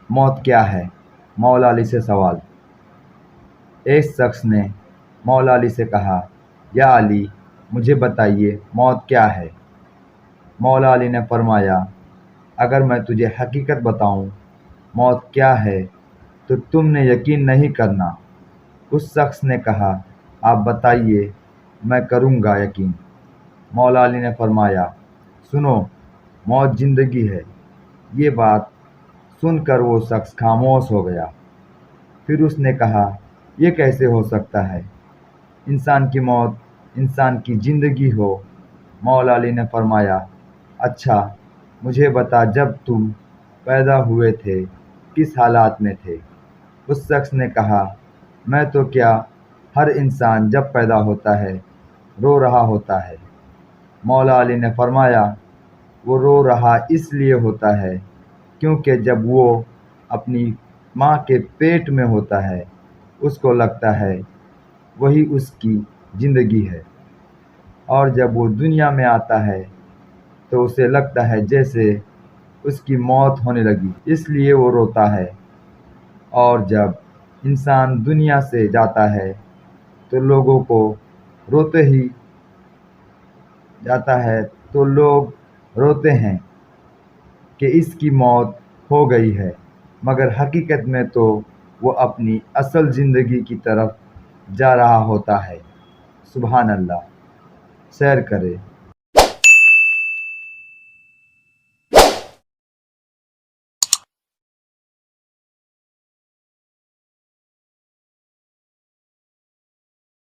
موت کیا ہے؟ مولا علی سے سوال۔ ایک شخص نے مولا علی سے کہا، یا علی، مجھے بتائیے موت کیا ہے؟ مولا علی نے فرمایا، اگر میں تجھے حقیقت بتاؤں موت کیا ہے تو تم نے یقین نہیں کرنا۔ اس شخص نے کہا، آپ بتائیے، میں کروں گا یقین۔ مولا علی نے فرمایا، سنو، موت زندگی ہے۔ یہ بات سن کر وہ شخص خاموش ہو گیا۔ پھر اس نے کہا، یہ کیسے ہو سکتا ہے؟ انسان کی موت انسان کی زندگی ہو۔ مولا علی نے فرمایا، اچھا مجھے بتا، جب تم پیدا ہوئے تھے کس حالات میں تھے؟ اس شخص نے کہا، میں تو کیا، ہر انسان جب پیدا ہوتا ہے رو رہا ہوتا ہے۔ مولا علی نے فرمایا، وہ رو رہا اس لیے ہوتا ہے کیونکہ جب وہ اپنی ماں کے پیٹ میں ہوتا ہے اس کو لگتا ہے وہی اس کی زندگی ہے، اور جب وہ دنیا میں آتا ہے تو اسے لگتا ہے جیسے اس کی موت ہونے لگی، اس لیے وہ روتا ہے۔ اور جب انسان دنیا سے جاتا ہے تو لوگوں کو روتے ہی جاتا ہے تو لوگ روتے ہیں کہ اس کی موت ہو گئی ہے، مگر حقیقت میں تو وہ اپنی اصل زندگی کی طرف جا رہا ہوتا ہے۔ سبحان اللہ۔ سیر کرے۔